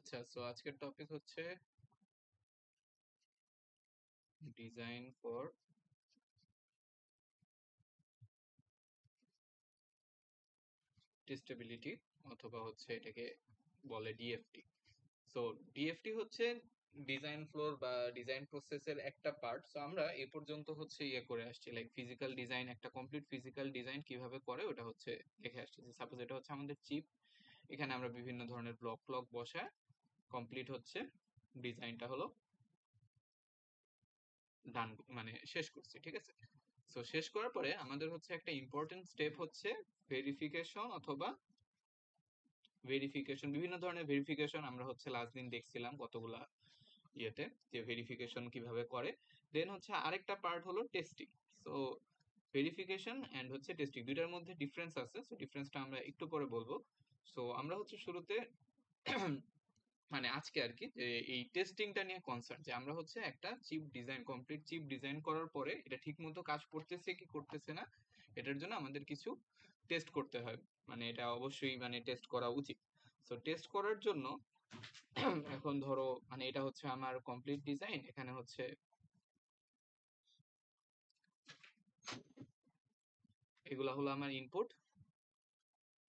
আচ্ছা, সো আজকের টপিক হচ্ছে ডিজাইন ফর টেস্টেবিলিটি, অথবা হচ্ছে এটাকে বলে ডিএফটি। সো ডিএফটি হচ্ছে ডিজাইন ফ্লোর বা ডিজাইন প্রসেসের একটা পার্ট। সো আমরা এ পর্যন্ত হচ্ছে করে আসছি, লাইক ফিজিক্যাল ডিজাইন, একটা কমপ্লিট ফিজিক্যাল ডিজাইন কিভাবে করে ওটা হচ্ছে দেখে আসছি। সাপোজ এটা হচ্ছে আমাদের চিপ, এখানে আমরা বিভিন্ন ধরনের ব্লক বসায় কমপ্লিট হচ্ছে ডিজাইনটা হলো ডান, মানে শেষ করছি, ঠিক আছে। সো শেষ করার পরে আমাদের হচ্ছে একটা ইম্পর্টেন্ট স্টেপ হচ্ছে ভেরিফিকেশন, অথবা বিভিন্ন ধরনের ভেরিফিকেশন আমরা হচ্ছে লাস্ট দিন দেখছিলাম কতগুলা ইয়েতে, যে ভেরিফিকেশন কিভাবে করে। দেন হচ্ছে আরেকটা পার্ট হলো টেস্টিং। সো ভেরিফিকেশন এন্ড হচ্ছে টেস্টিং, দুইটার মধ্যে ডিফারেন্স আছে। সো ডিফারেন্সটা আমরা একটু পরে বলবো। সো আমরা হচ্ছে শুরুতে মানে আজকে আর কি, যে এই টেস্টিংটা নিয়ে কনসার্ন, যে আমরা হচ্ছে একটা chip design, complete chip design করার পরে এটা ঠিক মতো কাজ করতেছে কি করতেছে না, এটার জন্য আমাদের কিছু টেস্ট করতে হয়। মানে এটা অবশ্যই মানে টেস্ট করা উচিত। সো টেস্ট করার জন্য এখন ধরো, মানে এটা হচ্ছে আমার কমপ্লিট ডিজাইন, এখানে হচ্ছে এগুলা হলো আমার ইনপুট,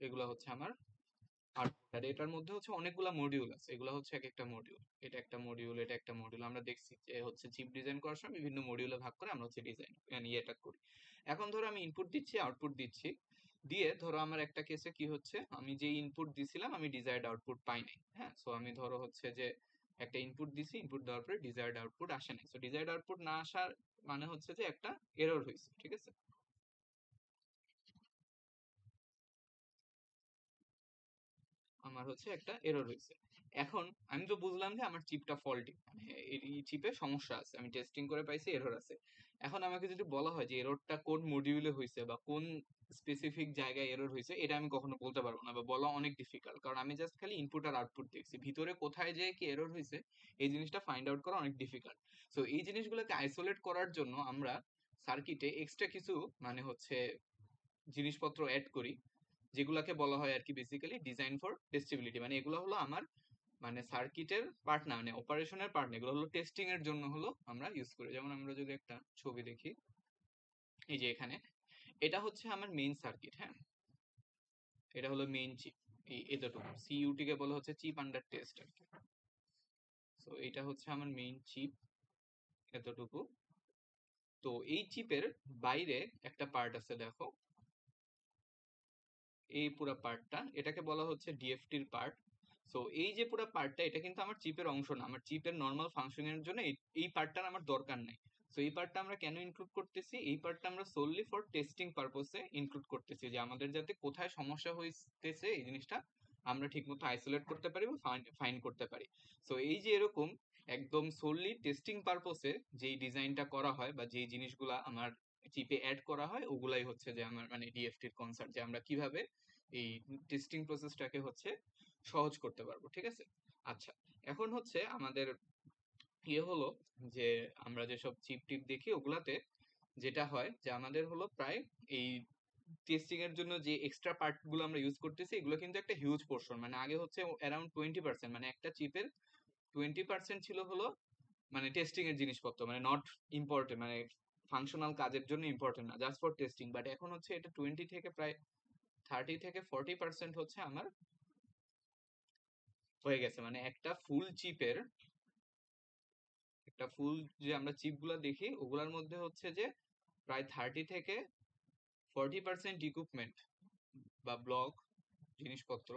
এগুলা হচ্ছে আমার আউটপুট। আর এটার মধ্যে হচ্ছে অনেকগুলা মডিউল আছে, এগুলো হচ্ছে এক একটা মডিউল, এটা একটা মডিউল, এটা একটা মডিউল। আমরা দেখছি যে হচ্ছে চিপ ডিজাইন করার সময় বিভিন্ন মডিউলে ভাগ করে আমরা হচ্ছে ডিজাইন ইয়েটা করি। এখন ধরো আমি ইনপুট দিচ্ছি, আউটপুট দিচ্ছি, দিয়ে ধরো আমার একটা কেসে কি হচ্ছে, আমি যে ইনপুট দিছিলাম আমি ডিজায়ার্ড আউটপুট পাই নাই। হ্যাঁ, সো আমি ধরো হচ্ছে যে একটা ইনপুট দিছি, ইনপুট দেওয়ার পরে ডিজায়ার্ড আউটপুট আসে নাই। সো ডিজায়ার্ড আউটপুট না আসার মানে হচ্ছে যে একটা এরর হয়েছে, ঠিক আছে। আমার হচ্ছে একটা এরর হয়েছে। এখন আমি তো বুঝলাম যে আমার চিপটা ফল্টি, মানে এই চিপে সমস্যা আছে, আমি টেস্টিং করে পাইছি এরর আছে। এখন আমাকে যদি বলা হয় যে এররটা কোন মডিউলে হয়েছে বা কোন স্পেসিফিক জায়গায় এরর হয়েছে, এটা আমি কখনো বলতে পারবো না, বা বলা অনেক ডিফিকাল্ট, কারণ আমি জাস্ট খালি ইনপুট আর আউটপুট দেখছি, ভিতরে কোথায় যে কি এরর হয়েছে এই জিনিসটা ফাইন্ড আউট করা অনেক ডিফিকাল্ট। সো এই জিনিসগুলোকে আইসোলেট করার জন্য আমরা সার্কিটে এক্সট্রা কিছু মানে হচ্ছে জিনিসপত্র অ্যাড করি, যেগুলাকে বলা হয় আর কি বেসিক্যালি ডিজাইন ফর টেস্টেবিলিটি। মানে এগুলো হলো আমার মানে সার্কিটের পার্ট না, মানে অপারেশনের পার্ট না, এগুলো হলো টেস্টিং এর জন্য হলো আমরা ইউজ করি। যেমন আমরা যদি একটা ছবি দেখি, এই যে এখানে এটা হচ্ছে আমার মেইন সার্কিট। হ্যাঁ, এটা হলো মেইন চিপ, এই এতটুকু সিইউটি কে বলা হচ্ছে চিপ আন্ডার টেস্ট আর কি। তো এটা হচ্ছে আমার মেইন চিপ, এতটুকু। তো এই চিপের বাইরে একটা পার্ট আছে, দেখো এই পুরো পার্টটা, এটাকে বলা হচ্ছে ডিএফটির পার্ট। সো এই যে পুরো পার্টটা, এটা কিন্তু আমার চিপের অংশ না, আমার চিপের নর্মাল ফাংশনের জন্য এই পার্টটার আমার দরকার নাই। সো এই পার্টটা আমরা কেন ইনক্লুড করতেছি, এই পার্টটা আমরা সোললি ফর টেস্টিং পারপসে ইনক্লুড করতেছি, যে আমাদের যাতে কোথায় সমস্যা হইতেছে এই জিনিসটা আমরা ঠিকমতো আইসোলেট করতে পারি বা ফাইন্ড করতে পারি। সো এই যে এরকম একদম সোললি টেস্টিং পারপসে যেই ডিজাইনটা করা হয় বা যেই জিনিসগুলা আমার চিপে অ্যাড করা হয়, ওগুলাই হচ্ছে যে আমার মানে ডিএফটির কনসার্ট, যে আমরা কিভাবে এই টেস্টিং প্রসেসটাকে হচ্ছে সহজ করতে পারবো, ঠিক আছে। আচ্ছা, এখন হচ্ছে আমাদের হলো যে আমরা যেসব চিপ টিপ দেখি ওগুলাতে যেটা হয় যে আমাদের হলো প্রায় এই টেস্টিং এর জন্য যে এক্সট্রা পার্ট গুলো আমরা ইউজ করতেছি, এগুলো কিন্তু একটা হিউজ পোর্শন। মানে আগে হচ্ছে অ্যারাউন্ড 20%, মানে একটা চিপের 20% ছিল হলো মানে টেস্টিং এর জিনিসপত্র, মানে নট ইম্পর্টেন্ট, মানে ফাংশনাল কাজের জন্য ইম্পর্টেন্ট না, জাস্ট ফর টেস্টিং। বাট এখন হচ্ছে এটা 20 থেকে প্রায় 30 থেকে 40% হচ্ছে আমার হয়ে গেছে। মানে একটা ফুল যে আমরা চিপ গুলা দেখি ওগুলার মধ্যে হচ্ছে যে প্রায় 30 থেকে 40% ইকুইপমেন্ট বা ব্লক জিনিসপত্র,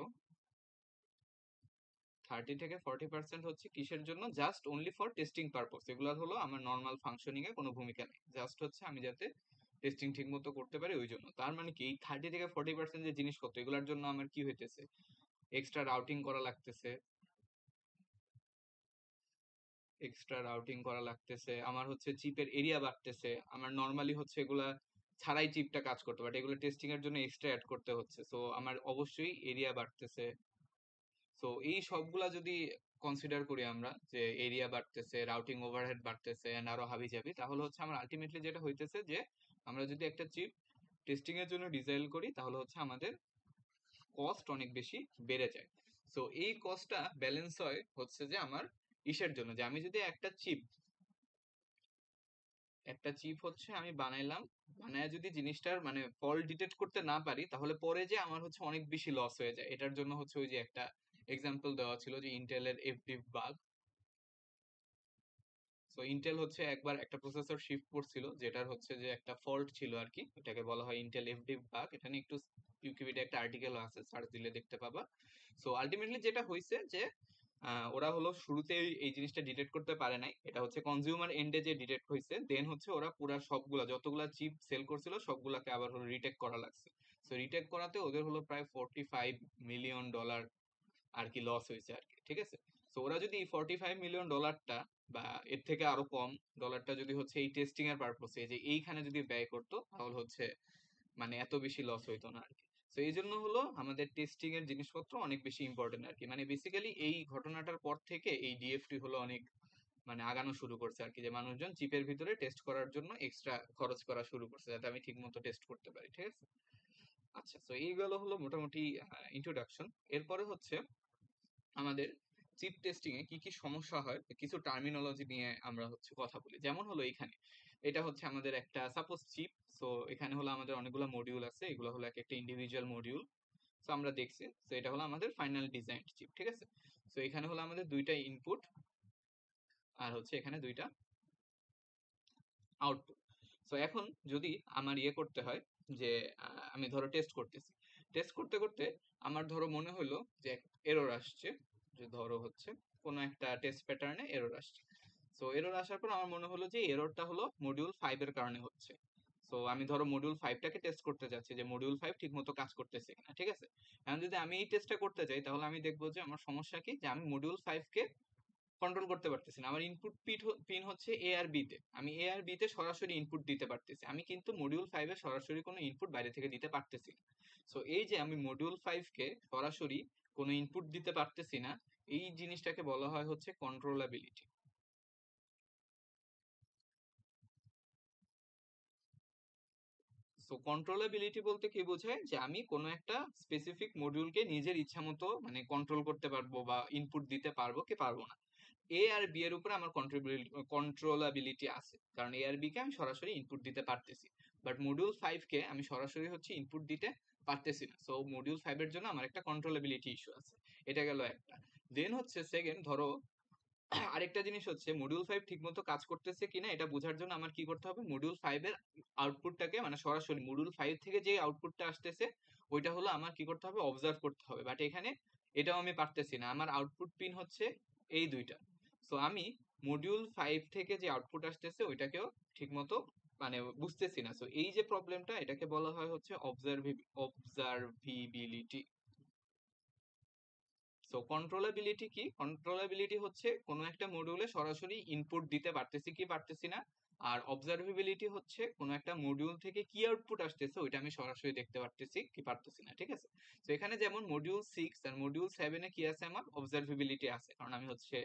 30 থেকে 40% হচ্ছে কিসের জন্য, just only for testing purpose. এগুলো হলো আমার নর্মাল ফাংশনিং এ কোনো ভূমিকা নেই, জাস্ট হচ্ছে আমি যাতে টেস্টিং ঠিক মতো করতে পারি ওই জন্য। তার মানে কি এই 30 থেকে 40% যে জিনিসপত্র, এগুলোর জন্য আমার কি হইতেছে, এক্সট্রা রাউটিং করা লাগতেছে, আমার হচ্ছে চিপের এরিয়া বাড়তেছে, আমার নর্মালি হচ্ছে এগুলা ছাড়াই চিপটা কাজ করতে, বাট এগুলো টেস্টিং এর জন্য এক্সট্রা অ্যাড করতে হচ্ছে। সো আমার অবশ্যই এরিয়া বাড়তেছে। সো এই সবগুলা যদি কনসিডার করি আমরা, যে এরিয়া বাড়তেছে, রাউটিং ওভারহেড বাড়তেছে এন্ড আরো হাবি জাবি, তাহলে হচ্ছে আমার আলটিমেটলি যেটা হইতেছে যে আমরা যদি একটা চিপ টেস্টিং এর জন্য ডিজাইন করি তাহলে হচ্ছে আমাদের কস্ট অনেক বেশি বেড়ে যায়। সো এই কস্টটা ব্যালেন্স হয় হচ্ছে যে আমার ইসের জন্য, যে আমি যদি একটা চিপ হচ্ছে আমি বানাইলাম, বানায় যদি জিনিসটার মানে ফল্ট ডিটেক্ট করতে না পারি, তাহলে পরে যে আমার হচ্ছে অনেক বেশি লস হয়ে যায়। এটার জন্য হচ্ছে ওই যে একটা এক্সাম্পল দেওয়া ছিল যে ইন্টেলের এফডিভ বাগ। সো ইন্টেল হচ্ছে একবার একটা প্রসেসর শিফট করছিল, যেটার হচ্ছে যে একটা ফল্ট ছিল আর কি, এটাকে বলা হয় ইন্টেল এফডিভ বাগ। এটা নিয়ে একটু ইউকিউবিতে একটা আর্টিকেল আছে, সার্চ দিলে দেখতে পাবা। সো আলটিমেটলি যেটা হয়েছে যে ওরা হলো শুরুতে এই জিনিসটা ডিটেক্ট করতে পারে নাই, এটা হচ্ছে কনজিউমার এন্ডে যে ডিটেক্ট হয়েছে, দেন হচ্ছে ওরা পুরা সবগুলা যতগুলা চিপ সেল করছিল সবগুলাকে আবার হলো রিটেক করা লাগছে। সো রিটেক করাতে ওদের হলো প্রায় $45 মিলিয়ন আর কি লস হয়েছে আর কি, ঠিক আছে। তো ওরা যদি $45 মিলিয়ন বা এর থেকে আরো কম ডলারটা যদি হচ্ছে এই টেস্টিং এর পারপোসে যে এইখানে যদি ব্যয় করতো, তাহলে হচ্ছে মানে এত বেশি লস হইতো না আর কি। তো এই জন্য হলো আমাদের টেস্টিং এর জিনিসপত্র অনেক বেশি ইম্পর্টেন্ট আর কি। মানে বেসিক্যালি এই ঘটনাটার পর থেকে এই ডিএফটি হলো অনেক মানে আগানো শুরু করছে আর কি, যে মানুষজন চিপের ভিতরে টেস্ট করার জন্য এক্সট্রা খরচ করা শুরু করছে, যাতে আমি ঠিক মতো টেস্ট করতে পারি, ঠিক আছে। আচ্ছা, তো এইগুলো হলো মোটামুটি ইন্ট্রোডাকশন। এরপরে হচ্ছে আমাদের চিপ টেস্টিং এ কি কি সমস্যা হয় কিছু টার্মিনোলজি নিয়ে আমরা হচ্ছে কথা বলি। যেমন হলো এখানে এটা হচ্ছে আমাদের একটা সাপোজ চিপ। সো এখানে হলো আমাদের অনেকগুলো মডিউল আছে, এগুলো হলো এক একটা ইন্ডিভিজুয়াল মডিউল। সো আমরা দেখছি, তো এটা হলো আমাদের ফাইনাল ডিজাইন চিপ, ঠিক আছে। সো এখানে হলো আমাদের দুইটা ইনপুট আর হচ্ছে এখানে দুইটা আউটপুট। সো এখন যদি আমার ইয়ে করতে হয় যে আমি ধরো টেস্ট করতেছি, টেস্ট করতে করতে আমার ধরো মনে হলো যে এরর আসছে, যে ধরো হচ্ছে কোনো একটা টেস্ট প্যাটার্নে এরর আসছে। সো এরর আসার পর আমার মনে হলো যে এররটা হলো মডিউল 5 এর কারণে হচ্ছে। সো আমি ধরো মডিউল 5টাকে টেস্ট করতে যাচ্ছি যে মডিউল 5 ঠিকমতো কাজ করতেছে কিনা, ঠিক আছে। এখন যদি আমি এই টেস্টটা করতে যাই, তাহলে আমি দেখবো যে আমার সমস্যা কি, যে আমি মডিউল 5 কে কন্ট্রোল করতে পারতেছি না। আমার ইনপুট পিন হচ্ছে এ আর বি তে, আমি এ আর বি তে সরাসরি ইনপুট দিতে পারতেছি, আমি কিন্তু মডিউল 5 এ সরাসরি কোনো ইনপুট বাইরে থেকে দিতে পারতেছি না। সো এই যে আমি মডিউল 5 কে সরাসরি কোনো ইনপুট দিতে পারতেছি না, এই জিনিসটাকে বলা হয় হচ্ছে কন্ট্রোলাবিলিটি। সো কন্ট্রোলাবিলিটি বলতে কি বোঝায়, যে আমি কোনো একটা স্পেসিফিক মডিউলকে নিজের ইচ্ছা মতো মানে কন্ট্রোল করতে পারবো বা ইনপুট দিতে পারবো কি পারবো না। এ আর বি এর উপরে আমার কন্ট্রোলাবিলিটি আছে, কারণ এ আর বি কে আমি সরাসরি ইনপুট দিতে পারতেছি, বাট মডিউল 5 কে আমি সরাসরি হচ্ছে ইনপুট দিতে পারতেছি না। সো মডিউল 5 এর জন্য আমার একটা কন্ট্রোলাবিলিটি ইস্যু আছে। এটা গেল একটা। দেন হচ্ছে সেকেন্ড, ধরো আরেকটা জিনিস হচ্ছে মডিউল 5 ঠিকমতো কাজ করতেছে কিনা এটা বোঝার জন্য আমার কি করতে হবে, মডিউল 5 এর আউটপুটটাকে মানে সরাসরি মডিউল 5 থেকে যে আউটপুটটা আসতেছে ওইটা হলো আমার কি করতে হবে, অবজার্ভ করতে হবে। বাট এখানে এটাও আমি পারতেছি না, আমার আউটপুট পিন হচ্ছে এই দুইটা। সো আমি মডিউল 5 থেকে যে আউটপুট আসতেছে ওইটাকেও ঠিকমতো মানে বুঝতেছি না। সো এই যে প্রবলেমটা, এটাকে বলা হয় হচ্ছে অবজারভিবিলিটি। সো কন্ট্রোলাবিলিটি কি, কন্ট্রোলাবিলিটি হচ্ছে কোনো একটা মডিউলে সরাসরি ইনপুট দিতে পারতেছি কি পারতেছি না। আর অবজারভেবিলিটি হচ্ছে কোনো একটা মডিউল থেকে কি আউটপুট আসতেছে ওইটা আমি সরাসরি দেখতে পারতেছি কি পারতেছি না, ঠিক আছে। তো এখানে যেমন মডিউল 6 আর মডিউল 7 এ কি আছে, আমার অবজারভেবিলিটি আছে, কারণ আমি হচ্ছে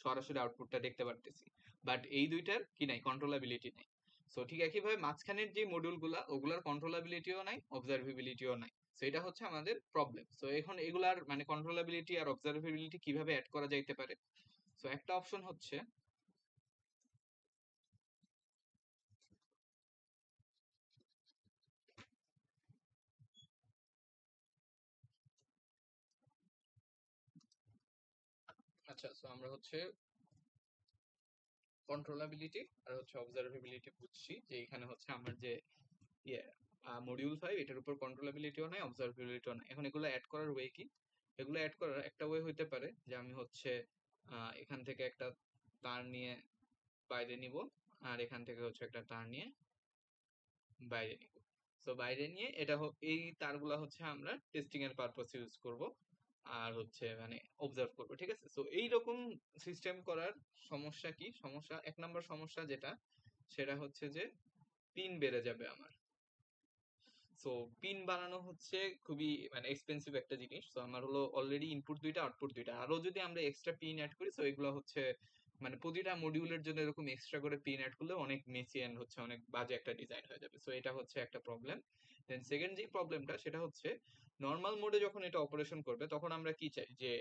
সরাসরি আউটপুটটা দেখতে পারতেছি। বাট এই দুইটার কি নাই, কন্ট্রোলাবিলিটি নাই। সো ঠিক একইভাবে মাঝখানের যে মডিউল গুলা ওগুলার কন্ট্রোলাবিলিটিও নাই, অবজারভেবিলিটিও নাই। সো এটা হচ্ছে আমাদের প্রবলেম। সো এখন এগুলার মানে কন্ট্রোলাবিলিটি আর অবজারভেবিলিটি কিভাবে অ্যাড করা যাইতে পারে। সো একটা অপশন হচ্ছে, আচ্ছা সো আমরা হচ্ছে কন্ট্রোলাবিলিটি আর হচ্ছে অবজারভেবিলিটি বুঝছি, যে এখানে হচ্ছে আমার যে ইয়ে মডিউল 5 এটার উপর কন্ট্রোলাবিলিটিও নাই, অবজারভেবিলিটিও নাই। এখন এগুলো অ্যাড করার ওয়ে কি, এগুলো অ্যাড করার একটা ওয়ে হইতে পারে যে আমি হচ্ছে এখান থেকে একটা তার নিয়ে বাইরে নিব, আর এখান থেকে হচ্ছে একটা তার নিয়ে বাইরে নিব। তো বাইরে নিয়ে এই তারগুলা হচ্ছে আমরা টেস্টিং এর পারপাস ইউজ করব, আর হচ্ছে মানে অবজার্ভ করব, ঠিক আছে। তো এইরকম সিস্টেম করার সমস্যা কি, সমস্যা এক নম্বর সমস্যা যেটা, সেটা হচ্ছে যে পিন বেড়ে যাবে আমার। সো পিন বানানো হচ্ছে খুবই মানে এক্সপেন্সিভ একটা জিনিস। তো আমার হলো অলরেডি ইনপুট দুইটা আউটপুট দুইটা, আরো যদি আমরা এক্সট্রা পিন অ্যাড করি, তো এগুলো হচ্ছে মানে প্রতিটা মডিউলের জন্য এরকম এক্সট্রা করে পিন অ্যাড করলে অনেক মেসি এন্ড হচ্ছে অনেক বাজে একটা ডিজাইন হয়ে যাবে। সো এটা হচ্ছে একটা প্রবলেম। দেন সেকেন্ড যে প্রবলেমটা সেটা হচ্ছে নর্মাল মোডে যখন এটা অপারেশন করবে তখন আমরা কি চাই যে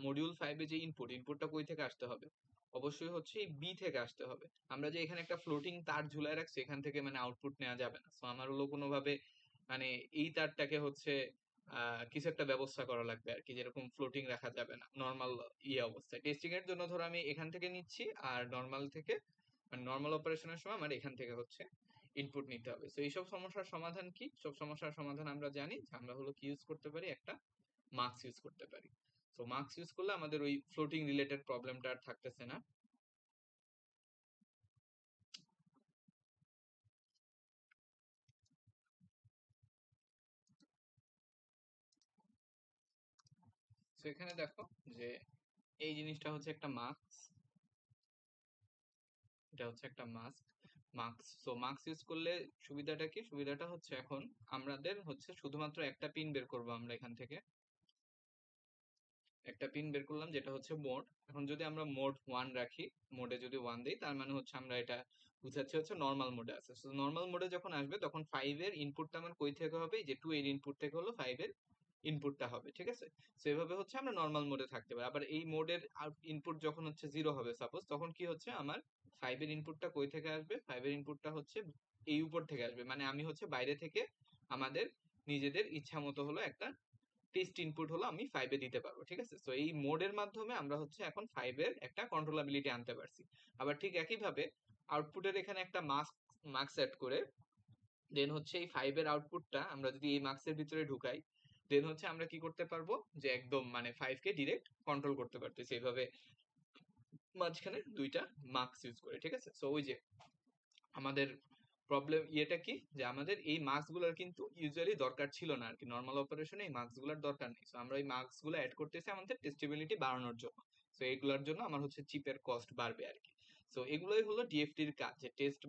মডিউল 5 এ যে ইনপুটটা কই থেকে আসতে হবে? অবশ্যই হচ্ছে এই বি থেকে আসতে হবে। আমরা যে এখানে একটা ফ্লোটিং তার ঝুলায় রাখছি, এখান থেকে মানে আউটপুট নেওয়া যাবে না। সো আমার হলো কোনোভাবে মানে এই তারটাকে হচ্ছে কিছু একটা ব্যবস্থা করা লাগবে আর কি, যেরকম ফ্লোটিং রাখা যাবে না নর্মাল অবস্থায়। টেস্টিং এর জন্য ধরো আমি এখান থেকে নিচ্ছি, আর নর্মাল থেকে মানে নর্মাল অপারেশনের সময় আমার এখান থেকে হচ্ছে ইনপুট নিতে হবে। তো এইসব সমস্যার সমাধান কি? সব সমস্যার সমাধান আমরা জানি যে আমরা হলো কি ইউজ করতে পারি, একটা মাস্ক ইউজ করতে পারি। তো মাস্ক ইউজ করলে আমাদের ওই ফ্লোটিং রিলেটেড প্রবলেমটা আর থাকতেছে না। তো এখানে দেখো যে এই জিনিসটা হচ্ছে একটা মাস্ক, এটা হচ্ছে একটা মাস্ক। সো মাস্ক ইউজ করলে সুবিধাটা কি? সুবিধাটা হচ্ছে এখন আমাদের হচ্ছে শুধুমাত্র একটা পিন বের করব আমরা এখান থেকে, একটা পিন বের করলাম যেটা হচ্ছে মোড। এখন যদি আমরা মোড 1 রাখি, মোডে যদি 1 দিই, তার মানে হচ্ছে আমরা এটা বুঝাচ্ছি হচ্ছে নর্মাল মোডে আছে। সো নর্মাল মোডে যখন আসবে তখন 5 এর ইনপুটটা আমার কই থেকে হবে? এই যে 2 এর ইনপুট থেকে হলো 5 এর ইনপুটটা হবে, ঠিক আছে? সো এভাবে হচ্ছে আমরা নর্মাল মোডে থাকতে পারি। আবার এই মোডের ইনপুট যখন হচ্ছে 0 হবে সাপোজ, তখন কি হচ্ছে আমার 5 এর ইনপুটটা কই থেকে আসবে? 5 এর ইনপুটটা হচ্ছে এই উপর থেকে আসবে, মানে আমি হচ্ছে বাইরে থেকে আমাদের নিজেদের ইচ্ছা মতো হলো একটা টেস্ট ইনপুট হলো আমি 5 এ দিতে পারবো, ঠিক আছে? তো এই মোডের মাধ্যমে আমরা হচ্ছে এখন 5 এর একটা কন্ট্রোলাবিলিটি আনতে পারছি। আবার ঠিক একইভাবে আউটপুটের এখানে একটা মার্ক সেট করে দেন হচ্ছে এই 5 এর আউটপুটটা আমরা যদি এই মার্কসের ভিতরে ঢুকাই, দেন হচ্ছে আমরা কি করতে পারবো যে একদম মানে 5 কে ডিরেক্ট কন্ট্রোল করতে পারতেছি এইভাবে মাঝখানে দুইটা মার্কস ইউজ করে, ঠিক আছে? সো ওই যে আমাদের প্রবলেম ইয়েটা কি, যে আমাদের এই মার্কস গুলোর কিন্তু ইউজুয়ালি দরকার ছিল না আর কি, নর্মাল অপারেশনে এই মার্কস গুলোর দরকার নেই। তো আমরা এই মার্কস গুলো অ্যাড করতেছি আমাদের টেস্টেবিলিটি বাড়ানোর জন্য। তো এগুলোর জন্য আমার হচ্ছে চিপের কস্ট বাড়বে আর কি। তো এগুলোই হলো ডিএফটির কাজ, যে টেস্ট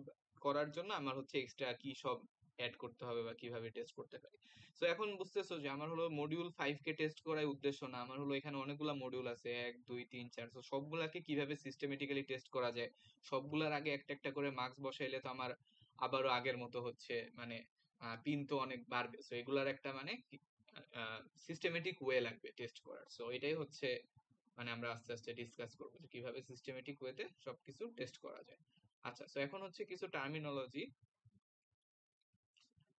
করার জন্য আমার হচ্ছে এক্সট্রা কি সব অ্যাড করতে হবে বা কিভাবে টেস্ট করতে পারি। তো এখন বুঝতেছো যে আমার হলো মডিউল 5 কে টেস্ট করার উদ্দেশ্য না, আমার হলো এখানে অনেকগুলা মডিউল আছে, 1 2 3 4, তো সবগুলাকে কিভাবে সিস্টেমেটিক্যালি টেস্ট করা যায়, সবগুলার আগে একটা একটা করে মার্কস বসাইলে তো আমার আবারও আগের মতো হচ্ছে মানে পিন তো অনেক বাড়বে। সো এগুলার একটা মানে সিস্টেমেটিক ওয়ে লাগবে টেস্ট করার। সো এটাই হচ্ছে মানে আমরা আস্তে আস্তে ডিসকাস করবো যে কিভাবে সিস্টেমেটিক ওয়েতে সবকিছু টেস্ট করা যায়। আচ্ছা, সো এখন হচ্ছে কিছু টার্মিনোলজি।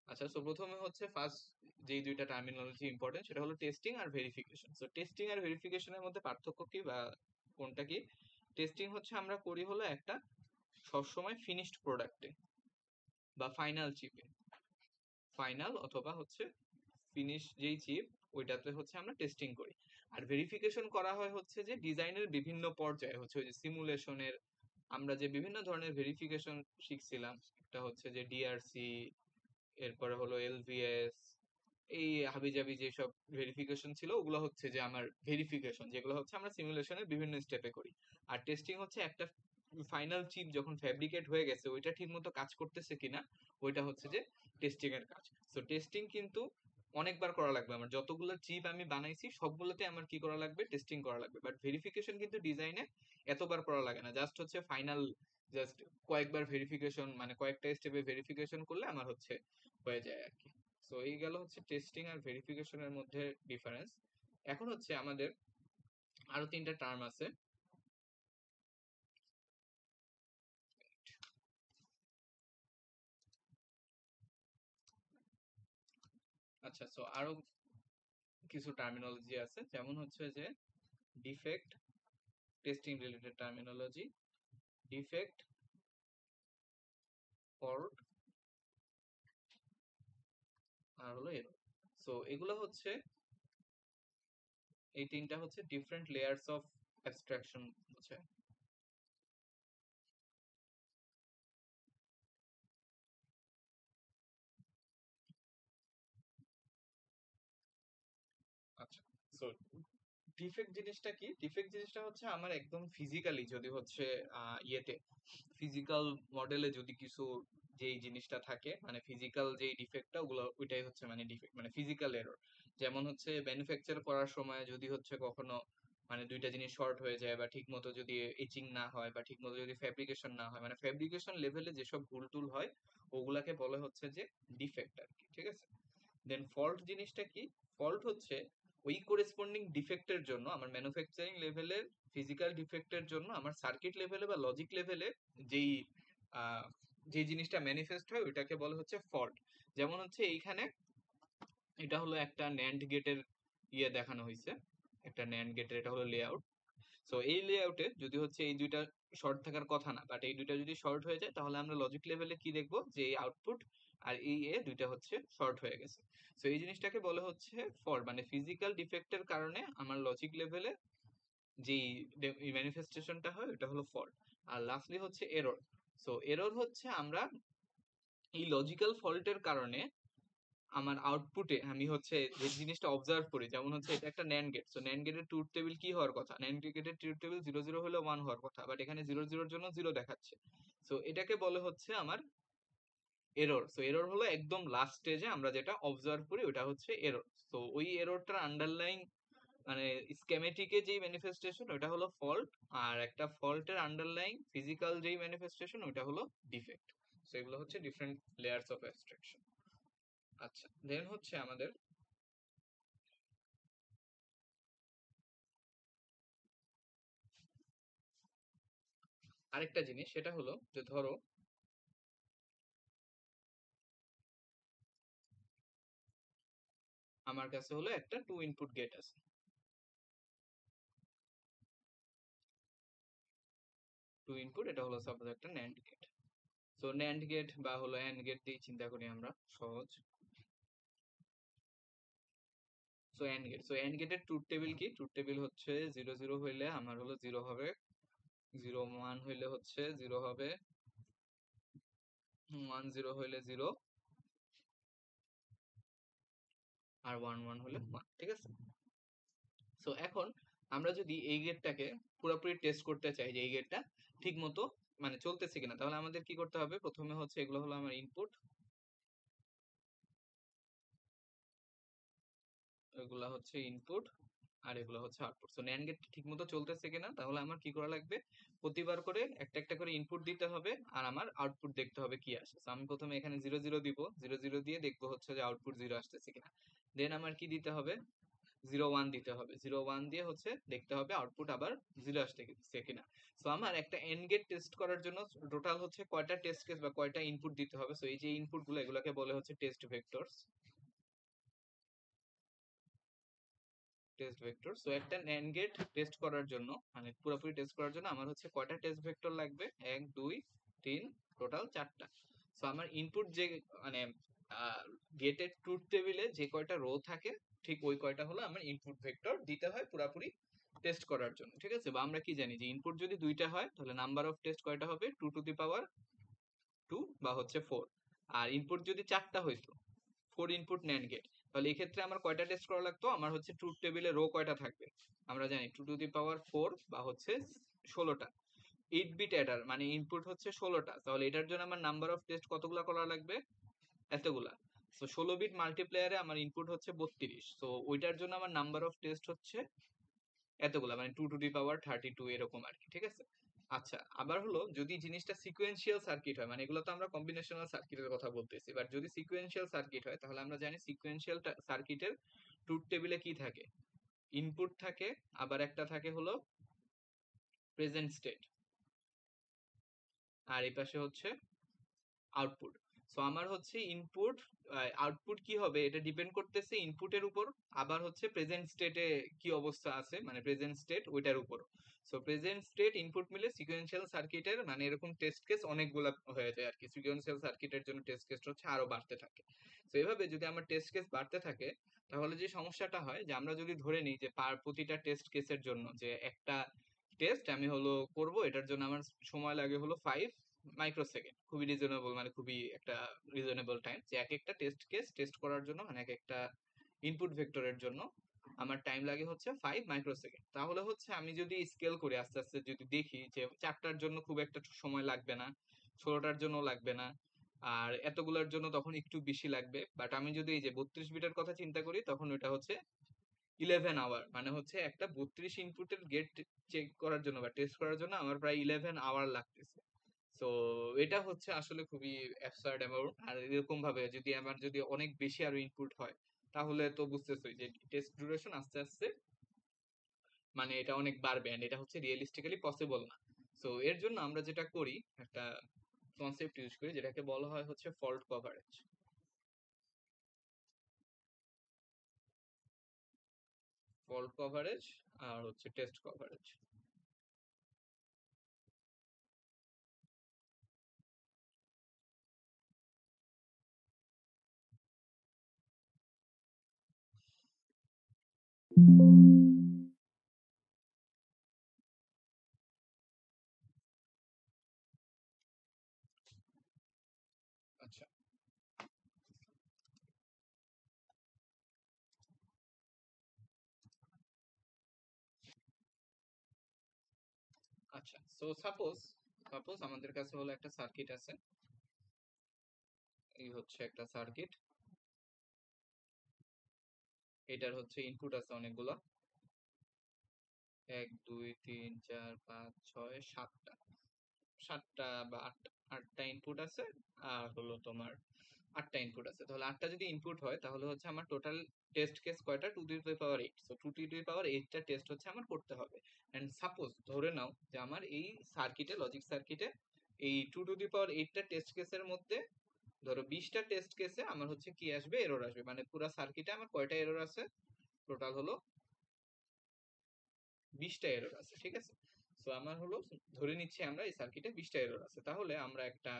আচ্ছা, সো প্রথমে হচ্ছে ফার্স্ট যেই দুইটা টার্মিনোলজি ইম্পর্টেন্ট সেটা হলো টেস্টিং আর ভেরিফিকেশন। সো টেস্টিং আর ভেরিফিকেশনের মধ্যে পার্থক্য কি বা কোনটা কি? টেস্টিং হচ্ছে আমরা করি হলো একটা সবসময় ফিনিশড প্রোডাক্টে বা ফাইনাল চিপে, ফাইনাল অথবা হচ্ছে ফিনিশ যেই চিপ ওইটাতে হচ্ছে আমরা টেস্টিং করি। আর ভেরিফিকেশন করা হয় হচ্ছে যে ডিজাইনের বিভিন্ন পর্যায়ে, হচ্ছে ওই যে সিমুলেশনের আমরা যে বিভিন্ন ধরনের ভেরিফিকেশন শিখছিলাম, একটা হচ্ছে যে ডিআরসি, এরপরে হলো এলভিএস, এই হাবিজাবি যেসব ভেরিফিকেশন ছিল ওগুলো হচ্ছে যে আমার ভেরিফিকেশন, যেগুলো হচ্ছে আমরা সিমুলেশনের বিভিন্ন স্টেপে করি। আর টেস্টিং হচ্ছে একটা ফাইনাল চিপ যখন ফ্যাব্রিকেট হয়ে গেছে ওইটা ঠিকমতো কাজ করতেছে কিনা, ওইটা হচ্ছে যে টেস্টিং এর কাজ। তো টেস্টিং কিন্তু অনেকবার করা লাগবে, আমার যতগুলো চিপ আমি বানাইছি সবগুলোতে আমার কি করা লাগবে? টেস্টিং করা লাগবে। বাট ভেরিফিকেশন কিন্তু ডিজাইনে এতবার করা লাগে না, জাস্ট হচ্ছে ফাইনাল জাস্ট কয়েকবার ভেরিফিকেশন মানে কয়েকটা স্টেপে ভেরিফিকেশন করলে আমার হচ্ছে হয়ে যায় আর কি। তো এই গেল হচ্ছে টেস্টিং আর ভেরিফিকেশনের মধ্যে ডিফারেন্স। এখন হচ্ছে আমাদের আরো তিনটা টার্ম আছে। আচ্ছা, সো আরো কিছু টার্মিনোলজি আছে, যেমন হচ্ছে যে defect, testing related terminology, defect, fault, আর হলো এরর। সো এগুলো হচ্ছে এই তিনটা হচ্ছে ডিফারেন্ট লেয়ার্স অফ অ্যাবস্ট্রাকশন বোঝায়। আচ্ছা, সো ডিফেক্ট জিনিসটা কি? ডিফেক্ট জিনিসটা হচ্ছে আমার একদম ফিজিক্যালি যদি হচ্ছে ইয়েতে ফিজিক্যাল মডেলে যদি কিছু যেই জিনিসটা থাকে মানে ফিজিক্যাল যেই ডিফেক্টটা ওগুলো ওইটাই হচ্ছে মানে ডিফেক্ট মানে ফিজিক্যাল এরর। যেমন হচ্ছে ম্যানুফ্যাকচার করার সময় যদি হচ্ছে কখনো মানে দুইটা জিনিস শর্ট হয়ে যায়, বা ঠিক মতো যদি এচিং না হয়, বা ঠিক মতো যদি ফ্যাব্রিকেশন না হয়, মানে ফ্যাব্রিকেশন লেভেলে যেসব ভুল টুল হয় ওগুলাকে বলে হচ্ছে যে ডিফেক্ট আর কি, ঠিক আছে? দেন ফল্ট জিনিসটা কি? ফল্ট হচ্ছে ওই করেসপন্ডিং ডিফেক্টের জন্য, আমার ম্যানুফ্যাকচারিং লেভেলের ফিজিক্যাল ডিফেক্টের জন্য আমার সার্কিট লেভেলে বা লজিক লেভেলে যেই আহ, যে জিনিসটা ম্যানিফেস্ট হয় ওইটাকে বলা হচ্ছে ফল্ট। যেমন হচ্ছে এইখানে এটা হলো একটা ন্যান্ড গেটের ইয়ে দেখানো হয়েছে, একটা ন্যান্ড গেটের এটা হলো লেআউট। সো এই লেআউটে যদি হচ্ছে এই দুইটা শর্ট থাকার কথা না, বাট এই দুইটা যদি শর্ট হয়ে যায় তাহলে আমরা লজিক লেভেলে কি দেখবো, যে এই আউটপুট আর এই এ দুইটা হচ্ছে শর্ট হয়ে গেছে। সো এই জিনিসটাকে বলে হচ্ছে ফল্ট, মানে ফিজিক্যাল ডিফেক্টের কারণে আমার লজিক লেভেলে যেই ম্যানিফেস্টেশনটা হয় ওটা হলো ফল্ট। আর লাস্টলি হচ্ছে এরর। সো এরর হচ্ছে আমরা এই লজিক্যাল ফল্টের কারণে আমার আউটপুটে আমি হচ্ছে যে জিনিসটা অবজার্ভ করি, যেমন হচ্ছে এটা একটা ন্যান্ড গেট, সো ন্যান্ড গেটের ট্রুথ টেবিল কি হওয়ার কথা, ন্যান্ড গেটের ট্রুথ টেবিল 0 0 হলে 1 হওয়ার কথা, বাট এখানে 0 0 এর জন্য 0 দেখাচ্ছে। সো এটাকে বলে হচ্ছে আমার এরর। সো এরর হলো একদম লাস্ট স্টেজে আমরা যেটা অবজার্ভ করি ওটা হচ্ছে এরর। তো ওই এররটার আন্ডারলাইং মানে স্কেমেটিকে যেই ম্যানিফেস্টেশন ওটা হলো ফল্ট, আর একটা ফল্টের আন্ডারলাইং ফিজিক্যাল যেই ম্যানিফেস্টেশন ওটা হলো ডিফেক্ট। সো এগুলো হচ্ছে ডিফারেন্ট লেয়ার্স অফ অ্যাবস্ট্রাকশন। আচ্ছা, দেন হচ্ছে আমাদের আরেকটা জিনিস, সেটা হলো যে ধরো আমার কাছে হলো একটা 2 ইনপুট গেট আছে, 2 ইনপুট, এটা হলো সাপোজ একটা NAND gate. So NAND gate বা হলো অ্যান্ড গেট দিয়ে চিন্তা করি আমরা, সহজ। So AND gate, so AND গেটের ট্রুথ টেবিল কি? ট্রুথ টেবিল হচ্ছে 0 0 হইলে আমার হলো 0 হবে, 0 1 হইলে হচ্ছে 0 হবে, 1 0 হইলে 0, আর 1 1 হলে 1, ঠিক আছে? সো এখন আমরা যদি এই গেটটাকে পুরোপুরি টেস্ট করতে চাই যে এই গেটটা ঠিক মতো মানে চলতেছে কিনা, তাহলে আমাদের কি করতে হবে? প্রথমে হচ্ছে এগুলো হলো আমার ইনপুট, এগুলা হচ্ছে ইনপুট, আর এগুলো হচ্ছে আউটপুট। সো ন্যান্ড গেট ঠিক মতো চলতেছে কিনা, তাহলে আমার কি করা লাগবে? প্রতিবার করে একটা একটা করে ইনপুট দিতে হবে আর আমার আউটপুট দেখতে হবে কি আসে। সো আমি প্রথমে এখানে 0 0 দিব, 0 0 দিয়ে দেখবো হচ্ছে যে আউটপুট 0 আসতেছে কিনা। দেন আমার কি দিতে হবে? 0 1 দিতে হবে, 0 1 দিয়ে হচ্ছে দেখতে হবে আউটপুট আবার 0 আসতেছে কিনা। সো আমার একটা এন্ড গেট টেস্ট করার জন্য টোটাল হচ্ছে কয়টা টেস্ট কেস বা কয়টা ইনপুট দিতে হবে? সো এই যে ইনপুট গুলো এগুলোকে বলে হচ্ছে test vectors, test vector. So একটা NAND গেট টেস্ট করার জন্য মানে পুরোপুরি টেস্ট করার জন্য আমার হচ্ছে কয়টা টেস্ট ভেক্টর লাগবে? 1 2 3, টোটাল 4টা। সো আমার ইনপুট যে মানে গেটের ট্রুথ টেবিলে যে কয়টা রো থাকে ঠিক ওই কয়টা হলো আমার ইনপুট ভেক্টর দিতে হয় পুরোপুরি টেস্ট করার জন্য, ঠিক আছে? বা আমরা কি জানি যে ইনপুট যদি দুইটা হয় তাহলে নাম্বার অফ টেস্ট কয়টা হবে? 2 টু দি পাওয়ার 2 বা হচ্ছে 4। আর ইনপুট যদি 4টা হইতো, 4 ইনপুট ন্যান্ড গেট, তাহলে এই ক্ষেত্রে আমার কয়টা টেস্ট করা লাগতো? আমার হচ্ছে ট্রুথ টেবিলে রো কয়টা থাকবে? আমরা জানি 2 টু দি পাওয়ার 4 বা হচ্ছে 16টা। 8 বিট অ্যাডার মানে ইনপুট হচ্ছে 16টা, তাহলে এটার জন্য আমার নাম্বার অফ টেস্ট কতগুলা করা লাগবে? এতগুলা। তো 16 বিট মাল্টিপ্লেয়ারে আমার ইনপুট হচ্ছে 32, তো ওইটার জন্য আমার নাম্বার অফ টেস্ট হচ্ছে এতগুলা, মানে 2 টু দি পাওয়ার 32 এরকম আর কি, ঠিক আছে? আচ্ছা, আবার হলো যদি জিনিসটা সিকোয়েন্সিয়াল সার্কিট হয়, মানে এগুলো তো আমরা কম্বিনেশনাল সার্কিটের কথা বলতেছি, বাট যদি সিকোয়েন্সিয়াল সার্কিট হয় তাহলে আমরা জানি সিকোয়েন্সিয়াল সার্কিটের ট্রুথ টেবিলে কি থাকে? ইনপুট থাকে, আবার একটা থাকে হলো প্রেজেন্ট স্টেট, আর এই পাশে হচ্ছে আউটপুট। সো আমার হচ্ছে ইনপুট আউটপুট কি হবে এটা ডিপেন্ড করতেছে ইনপুটের উপর, আবার হচ্ছে প্রেজেন্ট স্টেটে কি অবস্থা আছে মানে প্রেজেন্ট স্টেট ওইটার উপর। সো প্রেজেন্ট স্টেট ইনপুট মিলে সিকোয়েন্সিয়াল সার্কিটের মানে এরকম টেস্ট কেস অনেকগুলা হয়ে যায় আর কি, সিকোয়েন্সিয়াল সার্কিটের জন্য টেস্ট কেস হচ্ছে আরো বাড়তে থাকে। তো এভাবে যদি আমার টেস্ট কেস বাড়তে থাকে তাহলে যে সমস্যাটা হয় যে আমরা যদি ধরে নিই যে প্রতিটা টেস্ট কেসের জন্য যে একটা টেস্ট আমি হলো করব, এটার জন্য আমার সময় লাগে হলো 5 মাইক্রোসেকেন্ড, খুবই রিজনেবল, মানে খুবই একটা রিজনেবল টাইম, যে এক একটা টেস্ট কেস টেস্ট করার জন্য মানে এক একটা ইনপুট ভেক্টরের জন্য আমার টাইম লাগে হচ্ছে 5 মাইক্রোসেকেন্ড। তাহলে হচ্ছে আমি যদি স্কেল করি আস্তে আস্তে, যদি দেখি যে 4টার জন্য খুব একটা সময় লাগবে না, 16টার জন্য লাগবে না, আর এতগুলোর জন্য তখন একটু বেশি লাগবে, বাট আমি যদি এই যে 32 বিটের কথা চিন্তা করি তখন ওটা হচ্ছে 11 আওয়ার, মানে হচ্ছে একটা 32 ইনপুটের গেট চেক করার জন্য বা টেস্ট করার জন্য আমার প্রায় 11 আওয়ার লাগতেছে। সো এটা হচ্ছে আসলে খুবই অ্যাবসার্ড অ্যামাউন্ট। আর এরকম ভাবে যদি আমার যদি অনেক বেশি আরো ইনপুট হয়, তাহলে তো বুঝতেছই যে টেস্ট ডিউরেশন আস্তে আস্তে মানে এটা অনেক বাড়বে, এন্ড এটা হচ্ছে রিয়েলিস্টিক্যালি পসিবল না। সো এর জন্য আমরা যেটা করি, একটা কনসেপ্ট ইউজ করি যেটাকে বলা হয় হচ্ছে ফল্ট কভারেজ। ফল্ট কভারেজ আর হচ্ছে টেস্ট কভারেজ। আচ্ছা, আচ্ছা, সো সাপোজ সাপোজ আমাদের কাছে হলো একটা সার্কিট আছে। এই হচ্ছে একটা সার্কিট, এটার হচ্ছে ইনপুট আছে অনেকগুলো, 1 2 3 4 5 6 7টা, 7টা বা 8টা ইনপুট আছে। আর হলো তোমার 8টা ইনপুট আছে, তাহলে 8টা যদি ইনপুট হয় তাহলে হচ্ছে আমার টোটাল টেস্ট কেস কয়টা, 2 to the power 8। So 2 to the power 8টা টেস্ট হচ্ছে আমার করতে হবে। এন্ড সাপোজ ধরে নাও যে আমার এই সার্কিটে, লজিক সার্কিটে, এই 2 টু দি পাওয়ার 8টা টেস্ট কেসের মধ্যে ধরো 20টা টেস্ট কেসে আমার হচ্ছে কি আসবে, এরর আসবে। মানে পুরো সার্কিটে আমার কয়টা এরর আছে, টোটাল হলো 20টা এরর আছে, ঠিক আছে। সো আমার হলো, ধরে নিচ্ছি আমরা এই সার্কিটে 20টা এরর আছে, তাহলে আমরা একটা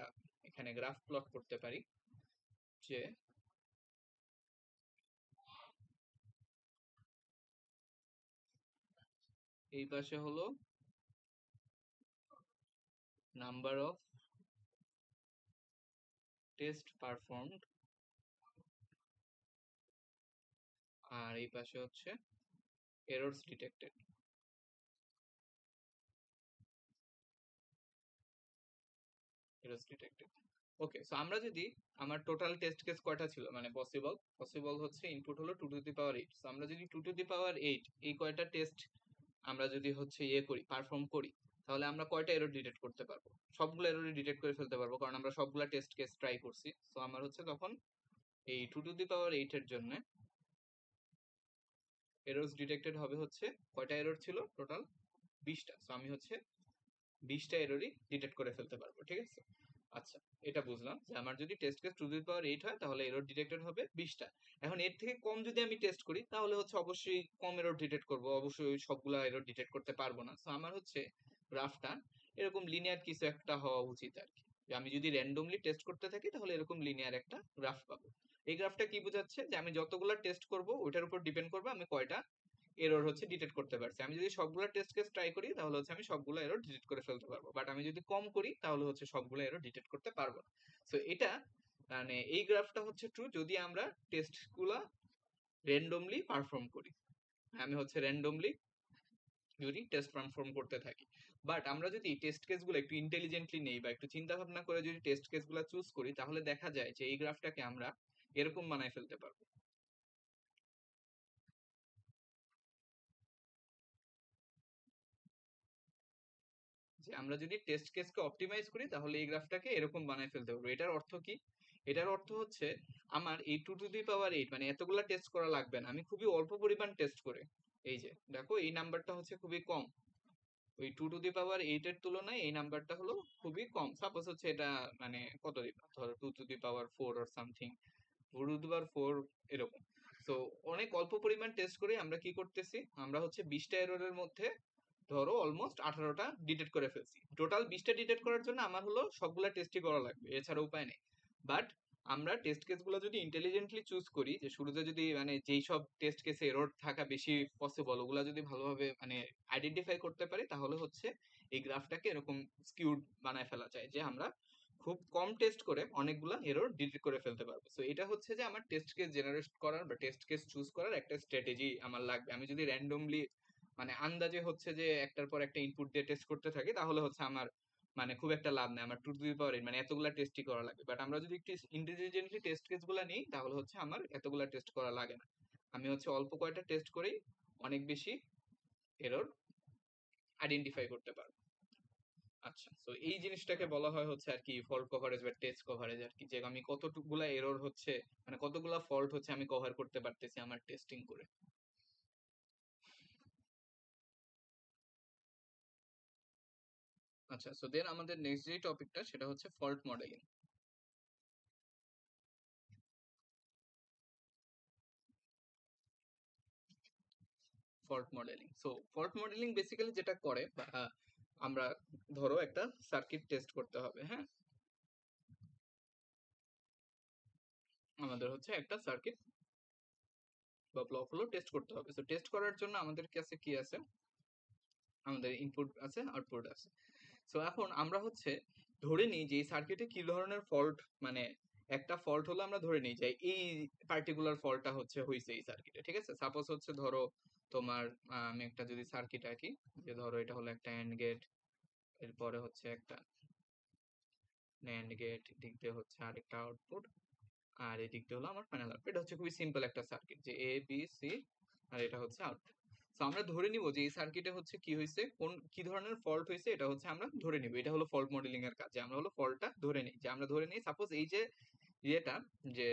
এখানে গ্রাফ প্লট করতে পারি যে এই পাশে হলো নাম্বার অফ টেস্ট পারফর্মড, আর এই পাশে হচ্ছে errors detected. Errors detected. Okay, so আমরা যদি, আমার টোটাল টেস্ট কেস কয়টা ছিল, মানে পসিবল পসিবল হচ্ছে ইনপুট হলো 2 টু দি পাওয়ার 8। সো আমরা যদি 2 টু দি পাওয়ার 8 এই কয়টা টেস্ট আমরা যদি হচ্ছে করি, পারফর্ম করি, তাহলে আমরা কয়টা এরর ডিটেক্ট করতে পারবো? সবগুলো এররই ডিটেক্ট করে ফেলতে পারবো, কারণ আমরা সবগুলা টেস্ট কেস ট্রাই করছি। সো আমার হচ্ছে তখন এই 2 টু দি পাওয়ার 8 এর জন্য এররস ডিটেক্টেড হবে হচ্ছে, কয়টা এরর ছিল টোটাল? 20টা। সো আমি হচ্ছে 20টা এররই ডিটেক্ট করে ফেলতে পারবো, ঠিক আছে। আচ্ছা, এটা বুঝলাম যে আমার যদি test case 2 to the power 8 হয় তাহলে এরর ডিটেক্টেড হবে 20টা। এখন এর থেকে কম যদি আমি টেস্ট করি তাহলে হচ্ছে অবশ্যই কম এরর ডিটেক্ট করবো, অবশ্যই সবগুলা এরর ডিটেক্ট করতে পারবো না। সো আমার হচ্ছে গ্রাফটা এরকম লিনিয়ার কিছু একটা হওয়া উচিত আর কি। যে আমি যদি র্যান্ডমলি টেস্ট করতে থাকি তাহলে এরকম লিনিয়ার একটা গ্রাফ পাবো। এই গ্রাফটা কি বোঝাচ্ছে, যে আমি যতগুলা টেস্ট করব ওইটার উপর ডিপেন্ড করবে আমি কয়টা এরর হচ্ছে ডিটেক্ট করতে পারছি। আমি যদি সবগুলো টেস্ট কেস ট্রাই করি তাহলে হচ্ছে আমি সবগুলো এরর ডিটেক্ট করে ফেলতে পারবো, বাট আমি যদি কম করি তাহলে হচ্ছে সবগুলো এরর ডিটেক্ট করতে পারবো না। সো এটা মানে এই গ্রাফটা হচ্ছে ট্রু যদি আমরা টেস্ট গুলা র্যান্ডমলি পারফর্ম করি। আমি হচ্ছে র্যান্ডমলি যদি টেস্ট পারফর্ম করতে থাকি, বাট আমরা যদি টেস্ট কেসগুলো একটু ইন্টেলিজেন্টলি নেই বা একটু চিন্তা ভাবনা করে যদি টেস্ট কেসগুলো চুজ করি, তাহলে দেখা যায় যে এই গ্রাফটাকে আমরা এরকম বানায় ফেলতে পারবো। যে আমরা যদি টেস্ট কেসকে অপটিমাইজ করি তাহলে এই গ্রাফটাকে এরকম বানায় ফেলতে পারবো। এটার অর্থ কি? এটার অর্থ হচ্ছে আমার এই 2 টু দি পাওয়ার 8 মানে এতগুলা টেস্ট করা লাগবে না, আমি খুবই অল্প পরিমাণ টেস্ট করে, এই যে দেখো এই নাম্বারটা হচ্ছে খুবই কম, ওই 2 টু দি পাওয়ার 8 এর তুলনায় এই নাম্বারটা হলো খুবই কম। সাপোজ হচ্ছে এটা মানে কত দিবা, ধরো 2 to the power 4 or something, 4 এরকম। তো অনেক অল্প পরিমাণ টেস্ট করে আমরা কি করতেছি, আমরা হচ্ছে 20টা এররের মধ্যে ধরো অলমোস্ট 18টা ডিটেক্ট করে ফেলছি। টোটাল 20টা ডিটেক্ট করার জন্য আমার হলো সবগুলা টেস্টই করা লাগবে, এছাড়া উপায় নেই। বাট আমরা টেস্ট কেসগুলো যদি ইন্টেলিজেন্টলি চুজ করি, যে শুরুতে যদি মানে যেই সব টেস্ট কেসে এরর থাকা বেশি পসিবল ওগুলা যদি ভালোভাবে মানে আইডেন্টিফাই করতে পারি, তাহলে হচ্ছে এই গ্রাফটাকে এরকম স্কিউড বানায় ফেলা যায়, যে আমরা খুব কম টেস্ট করে অনেকগুলা এরর ডিটেক্ট করে ফেলতে পারবো। সো এটা হচ্ছে যে আমার টেস্ট কেস জেনারেট করার বা টেস্ট কেস চুজ করার একটা স্ট্র্যাটেজি আমার লাগবে। আমি যদি র্যান্ডমলি মানে আন্দাজে হচ্ছে যে একটার পর একটা ইনপুট দিয়ে টেস্ট করতে থাকি, তাহলে হচ্ছে আমার মানে খুব একটা লাভ নেই, আমার 2 টু দি পাওয়ার 8 মানে এতগুলা টেস্টই করা লাগে। বাট আমরা যদি একটু ইন্টেলিজেন্টলি টেস্ট কেস গুলা নিই তাহলে হচ্ছে আমার এতগুলা টেস্ট করা লাগে না, আমি হচ্ছে অল্প কয়টা টেস্ট করেই অনেক বেশি এরর আইডেন্টিফাই করতে পারবো। আচ্ছা, তো এই জিনিসটাকে বলা হয় হচ্ছে আর কি ফল্ট কভারেজ বা টেস্ট কভারেজ আর কি, যে আমি কতটুকুলা এরর হচ্ছে, মানে কতগুলা ফল্ট হচ্ছে আমি কভার করতে পারতেছি আমার টেস্টিং করে। আচ্ছা, সো দেন আমাদের নেক্সট যে টপিকটা সেটা হচ্ছে fault modelling. Fault modelling, so fault modelling basically যেটা করে আমরা ধরো একটা সার্কিট টেস্ট করতে হবে, হ্যাঁ, আমাদের হচ্ছে একটা সার্কিট বা ব্লক হলো টেস্ট করতে হবে। তো টেস্ট করার জন্য আমাদের কাছে কি আছে, আমাদের ইনপুট আছে, আউটপুট আছে। সো এখন আমরা হচ্ছে ধরে নিই যে এই সার্কিটে কি ধরনের ফল্ট, মানে একটা ফল্ট হলো আমরা ধরে নিই যে এই পার্টিকুলার ফল্টটা হচ্ছে হইছে এই সার্কিটে, ঠিক আছে। সাপোজ হচ্ছে ধরো তোমার আমি একটা যদি সার্কিট আঁকি, যে ধরো এটা হলো একটা এন্ড গেট, এরপরে হচ্ছে একটা ন্যান্ড গেট, দিক দিয়ে হচ্ছে আরেকটা আউটপুট, আর এই দিক দিয়ে হলো আমার ফাইনাল আউটপুট। এটা হচ্ছে খুবই সিম্পল একটা সার্কিট, যে এ বি সি, আর এটা হচ্ছে আউটপুট। তো আমরা ধরে নিব যে এই সার্কিটে হচ্ছে কি হয়েছে, কোন কি ধরনের ফল্ট হয়েছে, এটা হচ্ছে আমরা ধরে নিব। এটা হলো ফল্ট মডেলিং এর কাজ, যে আমরা হলো ফল্টটা ধরে নিই, যে আমরা ধরে নিই সাপোজ এই যে ইয়েটা, যে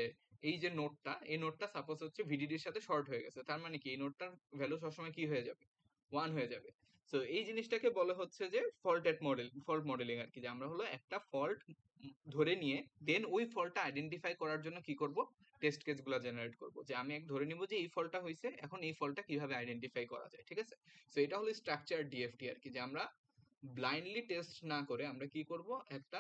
এই যে নোডটা, এই নোডটা সাপোজ হচ্ছে ভিডিডির সাথে শর্ট হয়ে গেছে, তার মানে কি এই নোডটার ভ্যালু সবসময় কি হয়ে যাবে, 1 হয়ে যাবে। তো এই জিনিসটাকে বলা হচ্ছে যে ফল্ট মডেলিং আর কি, যে আমরা হলো একটা ফল্ট ধরে নিয়ে দেন ওই ফল্টটা আইডেন্টিফাই করার জন্য কি করব, টেস্ট কেসগুলো জেনারেট করব, যে আমি এক ধরে নিব যে এই ফল্টটা হয়েছে, এখন এই ফল্টটা কিভাবে আইডেন্টিফাই করা যায়, ঠিক আছে। তো এটা হলো স্ট্রাকচার ডিএফটি আর কি, যে আমরা ব্লাইন্ডলি টেস্ট না করে আমরা কি করব, একটা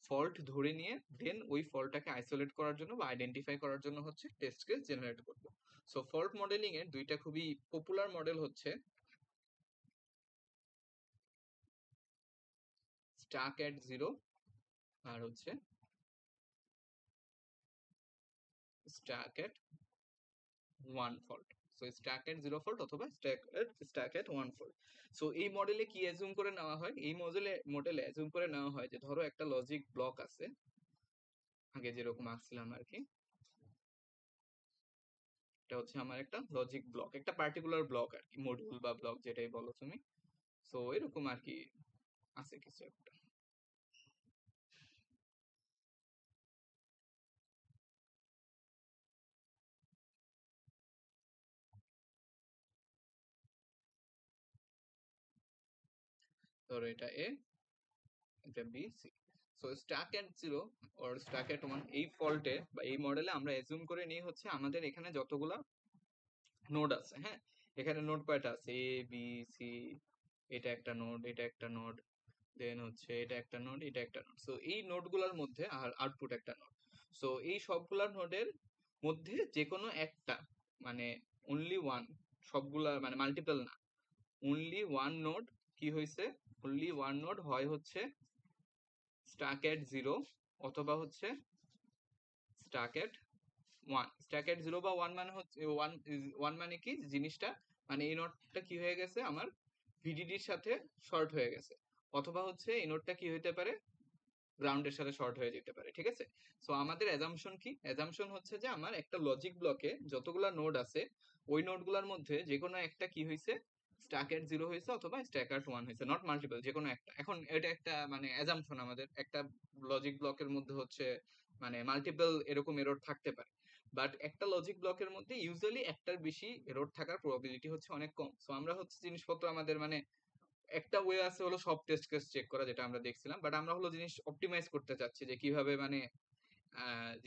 ফল্ট ধরে নিয়ে দেন ওই ফল্টটাকে আইসোলেট করার জন্য বা আইডেন্টিফাই করার জন্য হচ্ছে টেস্ট কেস জেনারেট করব। সো ফল্ট মডেলিং এর দুইটা খুবই পপুলার মডেল হচ্ছে স্টাক এট জিরো, আর হচ্ছে Starc at one fault. So stuck at zero fault অথবা Starc at one fault. So এই মডেলে কি অ্যাজুম করে নেওয়া হয়, এই মডেলে অ্যাজুম করে নেওয়া হয় যে ধরো একটা লজিক ব্লক আছে, আগে যেরকম আসছিলাম আর কি, এটা হচ্ছে আমার একটা লজিক ব্লক, একটা পার্টিকুলার ব্লক আর কি, মডিউল বা ব্লক যেটাই বলো তুমি। সো এরকম আর কি আছে কিছু একটা। ধরো এটা এ, এটা B, C. So stuck at zero or stuck at one, এই ফল্টে বা এই মডেলে আমরা অ্যাজুম করে নিই হচ্ছে আমাদের এখানে যতগুলা নোড আছে, হ্যাঁ, এখানে নোড কয়টা আছে, এ বি সি, এটা একটা নোড, এটা একটা নোড, দেন হচ্ছে এটা একটা নোড, এটা একটা নোড। সো এই নোডগুলোর মধ্যে আর আউটপুট একটা নোড। সো এই সবগুলা নোডের মধ্যে যে কোনো একটা, মানে অনলি ওয়ান, সবগুলা মানে মাল্টিপল না, অনলি ওয়ান নোড কি হয়েছে, অনলি ওয়ান নোড হয় হচ্ছে স্টাক এট জিরো অথবা হচ্ছে Starc at one. Starc at zero বা ওয়ান মানে হচ্ছে ওয়ান, ওয়ান মানে কি জিনিসটা, মানে এই নোটটা কি হয়ে গেছে আমার ভিডিডির সাথে শর্ট হয়ে গেছে, অথবা হচ্ছে এই নোটটা কি হইতে পারে, গ্রাউন্ডের সাথে শর্ট হয়ে যেতে পারে, ঠিক আছে। সো আমাদের অ্যাজাম্পশন কি, অ্যাজাম্পশন হচ্ছে যে আমার একটা লজিক ব্লকে যতগুলা নোড আছে, ওই নোডগুলোর মধ্যে যে কোনো একটা কি হয়েছে, স্ট্যাক এট জিরো হয়েছে অথবা স্ট্যাক এট ওয়ান হয়েছে, নট মাল্টিপল, যে কোনো একটা। এখন এটা একটা মানে অ্যাজাম্পশন, আমাদের একটা লজিক ব্লকের মধ্যে হচ্ছে মানে মাল্টিপল এরকম এরর থাকতে পারে, বাট একটা লজিক ব্লকের মধ্যে ইউজুয়ালি একটার বেশি এরর থাকার প্রবাবিলিটি হচ্ছে অনেক কম। সো আমরা হচ্ছে জিনিসপত্র আমাদের মানে একটা ওয়ে আছে হলো সব টেস্ট কেস চেক করা, যেটা আমরা দেখছিলাম, বাট আমরা হলো জিনিস অপটিমাইজ করতে চাচ্ছি যে কিভাবে মানে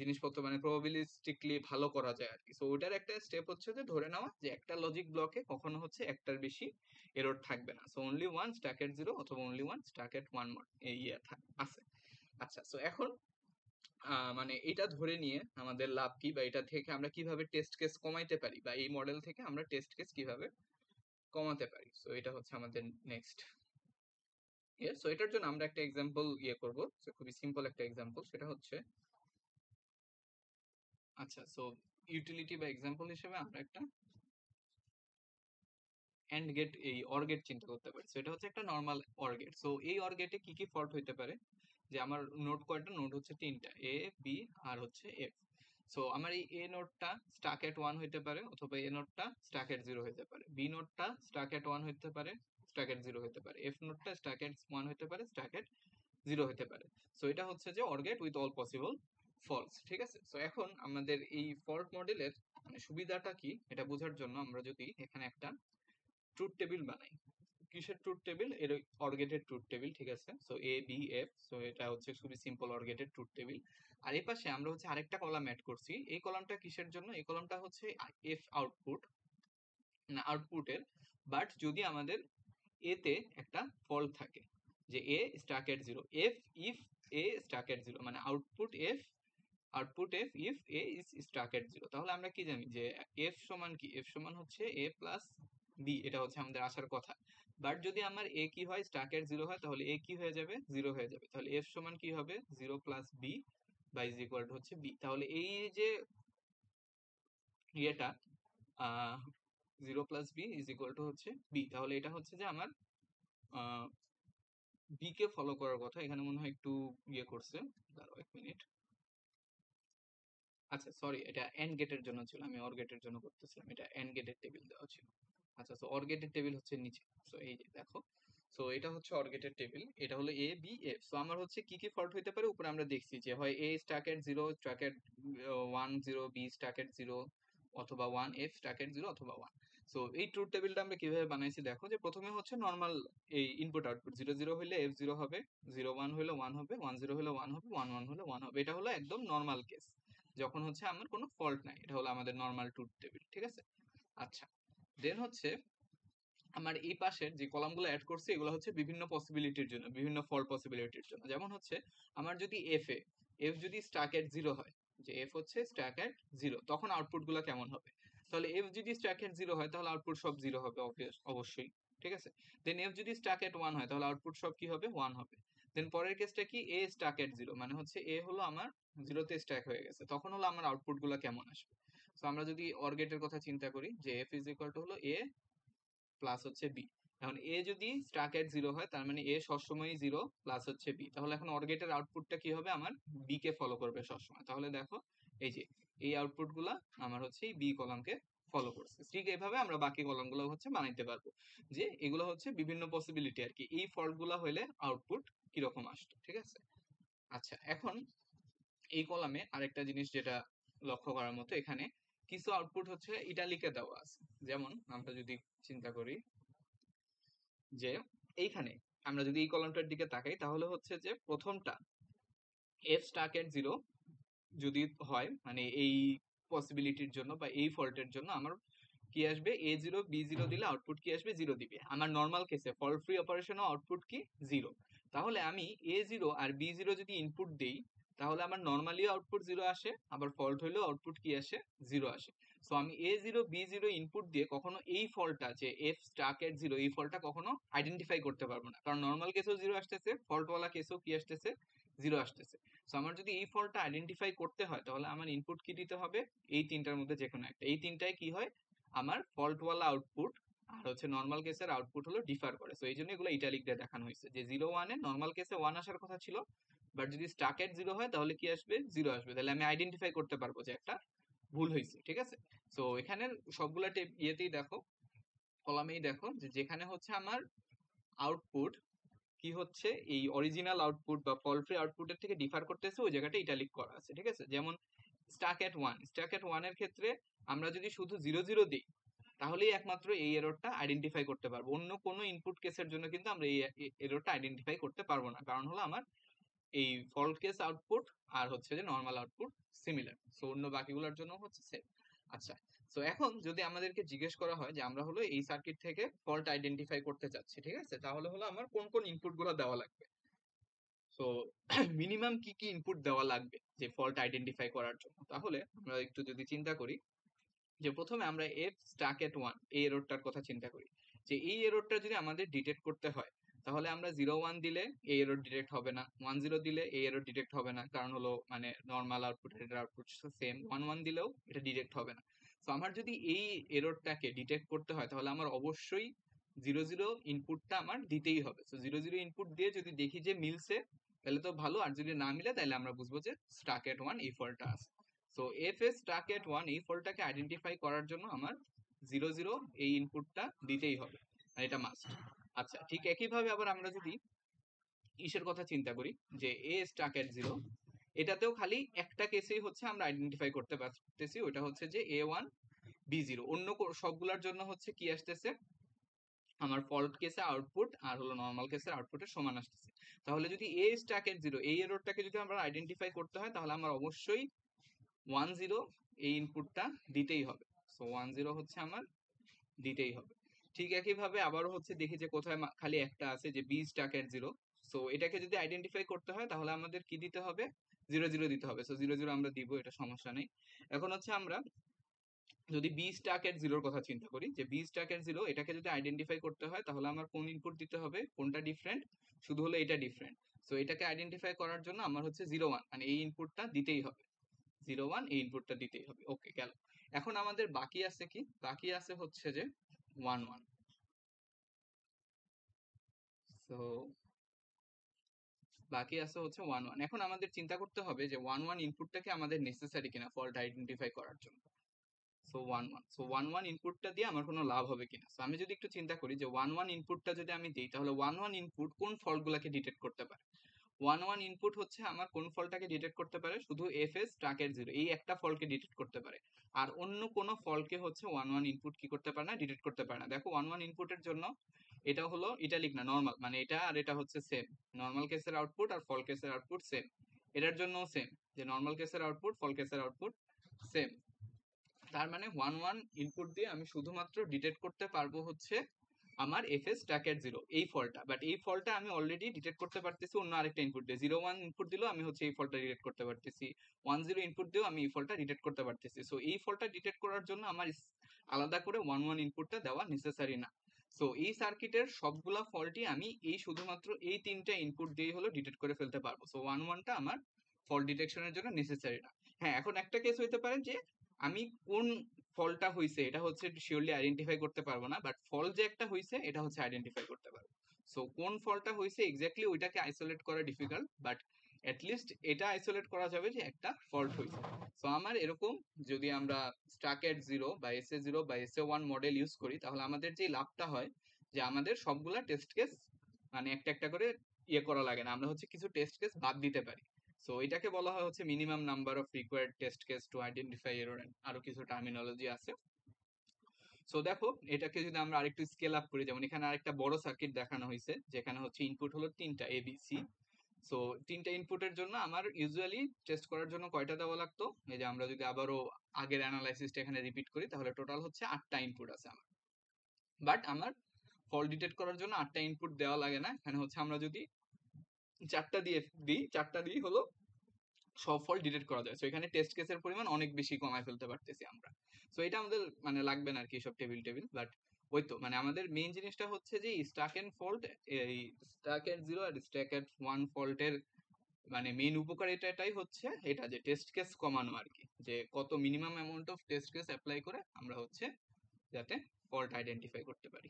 জিনিসপত্র মানে প্রবাবিলিস্টিকলি ভালো করা যায় আর কি। সো ওটার একটা স্টেপ হচ্ছে যে ধরে নেওয়া যে একটা লজিক ব্লকে কখনো হচ্ছে একটার বেশি এরর থাকবে না, সো অনলি ওয়ান স্ট্যাক এট জিরো অথবা অনলি ওয়ান স্ট্যাক এট ওয়ান এই আছে। আচ্ছা, সো এখন মানে এটা ধরে নিয়ে আমাদের লাভ কি, বা এটা থেকে আমরা কিভাবে টেস্ট কেস কমাইতে পারি, বা এই মডেল থেকে আমরা টেস্ট কেস কিভাবে কমাতে পারি, সো এটা হচ্ছে আমাদের নেক্সট সো এটার জন্য আমরা একটা এক্সাম্পল করব, খুবই সিম্পল একটা এক্সাম্পল, সেটা হচ্ছে আচ্ছা, সো ইউটিলিটি বা এক্সাম্পল হিসেবে আমরা একটা এন্ড গেট, এই অর গেট চিন্তা করতে পারি। সো এটা হচ্ছে একটা নর্মাল অর গেট। সো এই অর গেটে কি কি ফল্ট হইতে পারে, যে আমার নোড কয়টা, নোড হচ্ছে তিনটা, এ বি আর হচ্ছে এফ। সো আমার এই এ নোডটা স্টাক এট 1 হইতে পারে, অথবা এ নোডটা স্টাক এট 0 হইতে পারে, বি নোডটা স্টাক এট 1 হইতে পারে, স্টাক এট 0 হইতে পারে, এফ নোডটা স্টাক এট 1 হইতে পারে, স্টাক এট 0 হইতে পারে। সো এটা হচ্ছে যে OR gate with all possible faults, ঠিক আছে। সো এখন আমাদের এই ফল্ট মডেলের মানে সুবিধাটা কি এটা বোঝার জন্য আমরা যদি এখানে একটা ট্রুথ টেবিল বানাই। কিসের ট্রুথ টেবিল? এর অর গেটেড ট্রুথ টেবিল, ঠিক আছে। So A B F, so এটা হচ্ছে খুবই simple OR gated truth table. আর এই পাশে আমরা হচ্ছে আরেকটা কলাম অ্যাড করছি। এই কলামটা কিসের জন্য? এই কলামটা হচ্ছে এফ আউটপুট, না আউটপুটের, বাট যদি আমাদের এতে একটা ফল্ট থাকে যে A stuck at 0, F if A stuck at 0, মানে output F if A is stuck at 0, তাহলে আমরা কি জানি যে এফ সমান কি? এফ সমান হচ্ছে এ প্লাস বি, এটা হচ্ছে আমাদের আসার কথা। বাট যদি আমার এ কি হয়? স্টাক এট 0 হয়, তাহলে এ কি হয়ে যাবে? 0 হয়ে যাবে। তাহলে এফ সমান কি হবে? 0 plus B by is equal to হচ্ছে বি। তাহলে এই যে ইয়েটা, 0 plus B is equal to হচ্ছে বি, তাহলে এটা হচ্ছে যে আমার বি কে ফলো করার কথা। এখানে মনে হয় একটু ইয়ে করছে, দাঁড়াও 1 মিনিট। আচ্ছা সরি, এটা এন্ড গেটের জন্য ছিল, আমি অর গেটের জন্য করতেছিলাম, এটা এন্ড গেটের টেবিল দেওয়া ছিল। আচ্ছা, সো অর গেটের টেবিল হচ্ছে নিচে। সো এই যে দেখো, সো এটা হচ্ছে অর গেটের টেবিল, এটা হলো এ বি এফ। সো আমার হচ্ছে কি কি ফল্ট হইতে পারে উপরে আমরা দেখছি যে হয় এ stuck at 0, Starc at 1 0, B Starc at 0, অথবা 1, এফ স্টাক এট 0 অথবা 1। সো এই ট্রুথ টেবিলটা আমরা কিভাবে বানাইছি দেখো, যে প্রথমে হচ্ছে নর্মাল এই ইনপুট আউটপুট 0 0 হইলে এফ 0 হবে, 0 1 হইলে 1 হবে, 1 0 হইলে 1 হবে, 1 1 হলে 1 হবে। এটা হলো একদম নর্মাল কেস, যখন হচ্ছে আমার কোনো ফল্ট নাই। এটা হলো আমাদের নর্মাল ট্রুথ টেবিল, ঠিক আছে। আচ্ছা, দেন হচ্ছে আমার এই পাশের যে কলামগুলো অ্যাড করছি এগুলো হচ্ছে বিভিন্ন পসিবিলিটির জন্য, বিভিন্ন ফল্ট পসিবিলিটির জন্য। যেমন হচ্ছে আমার যদি এফ যদি স্টাক এট 0 হয়, যে এফ হচ্ছে স্টাক এট 0, তখন আউটপুট গুলো কেমন হবে? তাহলে এফ যদি স্টাক এট 0 হয় তাহলে আউটপুট সব 0 হবে, অবশ্যই, ঠিক আছে। দেন এফ যদি স্টাক এট 1 হয় তাহলে আউটপুট সব কি হবে? 1 হবে। দেন পরের কেসটা কি? এ স্টাক এট 0, মানে হচ্ছে এ হলো আমার 0 তে স্ট্যাক হয়ে গেছে, তখন হলো আমার আউটপুট গুলো কেমন আসবে? তো আমরা যদি অর গেটের কথা চিন্তা করি, যে এফ ইজ ইকুয়াল টু হলো এ প্লাস হচ্ছে বি। এখন এ যদি স্টাক এট 0 হয়, তার মানে এ সবসময় 0 প্লাস হচ্ছে বি। তাহলে এখন অর গেটের আউটপুটটা কি হবে? আমার বি কে ফলো করবে সবসময়। তাহলে দেখো এই যে এই আউটপুট গুলা আমার হচ্ছে এই বি কলামকে ফলো করছে। ঠিক এভাবে আমরা বাকি কলাম গুলো হচ্ছে বানাইতে পারবো, যে এগুলো হচ্ছে বিভিন্ন পসিবিলিটি আর কি, এই ফল্ট গুলা হইলে আউটপুট কিরকম আসতো, ঠিক আছে। আচ্ছা, এখন এই কলামে আরেকটা জিনিস যেটা লক্ষ্য করার মতো, এখানে কিছু আউটপুট হচ্ছে ইটালিকে দেওয়া আছে। যেমন আমরা যদি চিন্তা করি যে এইখানে আমরা যদি এই কলামটার দিকে তাকাই, তাহলে হচ্ছে যে প্রথমটা এফ স্টাক এট 0 যদি হয়, মানে এই পসিবিলিটির জন্য বা এই ফল্টের জন্য আমার কি আসবে? এ 0 বি 0 দিলে আউটপুট কি আসবে? 0 দিবে। আমার নর্মাল কেসে ফল্ট ফ্রি অপারেশনে আউটপুট কি? 0। তাহলে আমি এ 0 আর বি 0 যদি ইনপুট দেই, তাহলে আমার নর্মালি আউটপুট 0 আসে, আবার ফল্ট হইলেও আউটপুট কি আসে? 0 আসে। সো আমি এ 0 বি 0 ইনপুট দিয়ে কখনো এই ফল্টটা, যে এফ স্টাক এট 0, এই ফল্টটা কখনো আইডেন্টিফাই করতে পারবো না, কারণ নর্মাল কেসেও 0 আসতেছে, ফল্টওয়ালা কেসেও কি আসতেছে? 0 আসতেছে। সো আমার যদি এই ফল্টটা আইডেন্টিফাই করতে হয়, তাহলে আমার ইনপুট কি দিতে হবে? এই তিনটার মধ্যে যে কোনো একটা। এই তিনটায় কি হয়? আমার ফল্টওয়ালা আউটপুট আর হচ্ছে নর্মাল কেসের আউটপুট হলো ডিফার করে। সো এই জন্য এগুলো ইটালিক দিয়ে দেখানো হয়েছে, যে 0 1 এ নর্মাল কেসে 1 আসার কথা ছিল, বাট যদি স্টাক এট 0 হয় তাহলে কি আসবে? 0 আসবে। তাহলে আমি আইডেন্টিফাই করতে পারবো যে একটা ভুল হয়েছে, ঠিক আছে। সো এখানে সবগুলা ইয়েতেই দেখো, কলামেই দেখো, যে যেখানে হচ্ছে আমার আউটপুট কি হচ্ছে এই অরিজিনাল আউটপুট বা ফল্ট ফ্রি আউটপুটের থেকে ডিফার করতেছে, ওই জায়গাটা ইটালিক করা আছে, ঠিক আছে। যেমন স্টাক এট 1 এর ক্ষেত্রে আমরা যদি শুধু 0 0 দিই, তাহলেই একমাত্র এই এররটা আইডেন্টিফাই করতে পারবো। অন্য কোনো ইনপুট কেসের জন্য কিন্তু আমরা এই এররটা আইডেন্টিফাই করতে পারবো না, কারণ হলো আমার এই ফল্ট কেস আউটপুট আর হচ্ছে যে নর্মাল আউটপুট সিমিলার। সো অন্য বাকিগুলোর জন্য হচ্ছে সেম। আচ্ছা, সো এখন যদি আমাদেরকে জিজ্ঞেস করা হয় যে আমরা হলো এই সার্কিট থেকে ফল্ট আইডেন্টিফাই করতে চাচ্ছি, ঠিক আছে, তাহলে হলো আমার কোন কোন ইনপুট গুলো দেওয়া লাগবে? সো মিনিমাম কি কি ইনপুট দেওয়া লাগবে যে ফল্ট আইডেন্টিফাই করার জন্য? তাহলে আমরা একটু যদি চিন্তা করি, যে প্রথমে আমরা এফ স্টাক এট 1 এই এররটার কথা চিন্তা করি, যে এই এররটা যদি আমাদের ডিটেক্ট করতে হয়, তাহলে আমরা 0 1 দিলে এই এরর ডিটেক্ট হবে না, 1 0 দিলে এই এরর ডিটেক্ট হবে না, কারণ হলো মানে নর্মাল আউটপুট এর আউটপুট সেম, 1 1 দিলেও এটা ডিটেক্ট হবে না। তো আমার যদি এই এররটাকে ডিটেক্ট করতে হয়, তাহলে আমার অবশ্যই 0 0 ইনপুটটা আমার দিতেই হবে। তো 0 0 ইনপুট দিয়ে যদি দেখি যে মিলছে, তাহলে তো ভালো, আর যদি না মিলে তাহলে আমরা বুঝবো যে স্টাক এট 1 এই ফল্টটা আছে। সো এফ এস স্টাক এট 1 এই ফল্টটাকে আইডেন্টিফাই করার জন্য আমার 0 0 এই ইনপুটটা দিতেই হবে, আর এটা মাস্ট। আচ্ছা, ঠিক একইভাবে আবার আমরা যদি ইসের কথা চিন্তা করি যে এ স্টাক এট 0, এটাতেও খালি একটা কেসেই হচ্ছে আমরা আইডেন্টিফাই করতে পারতেছি, ওটা হচ্ছে যে A1 B0। অন্য সবগুলোর জন্য হচ্ছে কি আসতেছে, আমার ফল্ট কেসে আউটপুট আর হলো নর্মাল কেসের আউটপুটের সমান আসতেছে। তাহলে যদি এ স্টাক এট 0 এই এররটাকে যদি আমরা আইডেন্টিফাই করতে হয়, তাহলে আমার অবশ্যই 1 0 এই ইনপুটটা দিতেই হবে। সো 1 0 হচ্ছে আমার দিতেই হবে। ঠিক একইভাবে আবারও হচ্ছে দেখি যে কোথায় খালি একটা আছে যে বি স্টাক এট 0। সো এটাকে যদি আইডেন্টিফাই করতে হয়, তাহলে আমাদের কি দিতে হবে, 0 0 দিতে হবে। সো 0 0 আমরা দিব, এটা সমস্যা নেই। এখন হচ্ছে আমরা যদি বি স্টাক এট 0 কথা চিন্তা করি, যে বি স্টাক এট 0 এটাকে যদি আইডেন্টিফাই করতে হয়, তাহলে আমার কোন ইনপুট দিতে হবে, কোনটা ডিফারেন্ট, শুধু হলো এটা ডিফারেন্ট। সো এটাকে আইডেন্টিফাই করার জন্য আমার হচ্ছে 0 1 মানে এই ইনপুটটা দিতেই হবে, 0 1 এই ইনপুটটা দিতেই হবে। ওকে, গেল। এখন আমাদের বাকি আছে কি, বাকি আছে হচ্ছে যে 1 1। সো বাকি আছে হচ্ছে 1 1। এখন আমাদের চিন্তা করতে হবে যে 1 1 ইনপুটটাকে আমাদের নেসেসারি কিনা ফল্ট আইডেন্টিফাই করার জন্য। সো 1 1, সো 1 1 ইনপুটটা দিয়ে আমার কোনো লাভ হবে কিনা। সো আমি যদি একটু চিন্তা করি যে 1 1 ইনপুটটা যদি আমি দিই, তাহলে 1 1 ইনপুট কোন ফল্টগুলোকে ডিটেক্ট করতে পারে। 1 1 ইনপুট হচ্ছে আমার কোন ফল্টটাকে ডিটেক্ট করতে পারে, শুধু এফএস স্টাকের 0 এই একটা ফল্টকে ডিটেক্ট করতে পারে। আর অন্য কোনো ফল্টকে হচ্ছে 1 1 ইনপুট কি করতে পারে না, ডিটেক্ট করতে পারে না। দেখো 1 1 ইনপুটের জন্য এটা হলো ইটালিক না, নরমাল, মানে এটা আর এটা হচ্ছে সেম। নরমাল কেসের আউটপুট আর ফল কেসের আউটপুট সেম। এটার জন্য সেম, যে নরমাল কেসের আউটপুট ফল কেসের আউটপুট সেম। তার মানে 1 1 ইনপুট দিয়ে আমি শুধুমাত্র ডিটেক্ট করতে পারবো হচ্ছে আমার এফএস স্ট্যাকের 0 এই ফলটা। বাট এই ফলটা আমি অলরেডি ডিটেক্ট করতে পারতেছি অন্য আরেকটা ইনপুট দিয়ে। 0 1 ইনপুট দিলেও আমি হচ্ছে এই ফলটা ডিটেক্ট করতে পারতেছি, 1 0 ইনপুট দিয়েও আমি এই ফলটা ডিটেক্ট করতে পারতেছি। সো এই ফলটা ডিটেক্ট করার জন্য আমার আলাদা করে 1 1 ইনপুটটা দেওয়া নেসেসারি না। সো এই সার্কিটের সবগুলা ফল্টই আমি এই শুধুমাত্র এই তিনটা ইনপুট দিয়ে হলো ডিটেক্ট করে ফেলতে পারবো। সো 1 1টা আমার ফল্ট ডিটেকশনের জন্য নেসেসারি না। হ্যাঁ, এখন একটা কেস হইতে পারে যে আমি কোন ফলটা হইছে এটা হচ্ছে শিওরলি আইডেন্টিফাই করতে পারবো না, বাট ফল যে একটা হইছে এটা হচ্ছে আইডেন্টিফাই করতে পারবো। সো কোন ফলটা হইছে এক্স্যাক্টলি ওইটাকে আইসোলেট করা ডিফিকাল্ট, বাট অ্যাটলিস্ট এটা আইসোলেট করা যাবে যে একটা ফল্ট হইছে। সো আমার এরকম যদি আমরা স্টাক এট 0 বা এসএ 0 বা এসএ 1 মডেল ইউজ করি, তাহলে আমাদের যে লাভটা হয় যে আমাদের সবগুলা টেস্ট কেস মানে একটা একটা করে ইয়ে করা লাগে না, আমরা হচ্ছে কিছু টেস্ট কেস বাদ দিতে পারি। সো এটাকে বলা হয় হচ্ছে minimum number of required test case to identify error, আরো কিছু টার্মিনোলজি আছে। সো দেখো এটাকে যদি আমরা আরেকটু স্কেল আপ করি, যেমন এখানে আরেকটা বড় সার্কিট দেখানো হয়েছে, যেখানে হচ্ছে ইনপুট হলো তিনটা এবিসি। সো তিনটা ইনপুটের জন্য আমার ইউজুয়ালি টেস্ট করার জন্য কয়টা দেওয়া লাগতো, এই যে আমরা যদি আবারও আগের অ্যানালাইসিসটা এখানে রিপিট করি, তাহলে টোটাল হচ্ছে 8টা ইনপুট আছে আমার। বাট আমার ফল ডিটেক্ট করার জন্য 8টা ইনপুট দেওয়া লাগে না, এখানে হচ্ছে আমরা যদি 4টা দিয়ে দিই, 4টা দিয়ে হলো সব ফল্ট ডিটেক্ট করা যায়। সো এখানে টেস্ট কেসের পরিমাণ অনেক বেশি কমায় ফেলতে পারতেছি আমরা। সো এটা আমাদের মানে লাগবে না আর কি সব টেবিল টেবিল, বাট ওই তো মানে আমাদের মেইন জিনিসটা হচ্ছে যে স্টাক এন্ড ফল্ট, এই স্টাক এট 0 আর স্টাক এট 1 ফল্টের মানে মেইন উপকারিতা এটাই হচ্ছে এটা যে টেস্ট কেস কমানো আর কি, যে কত minimum amount of test case apply করে আমরা হচ্ছে যাতে ফল্ট আইডেন্টিফাই করতে পারি।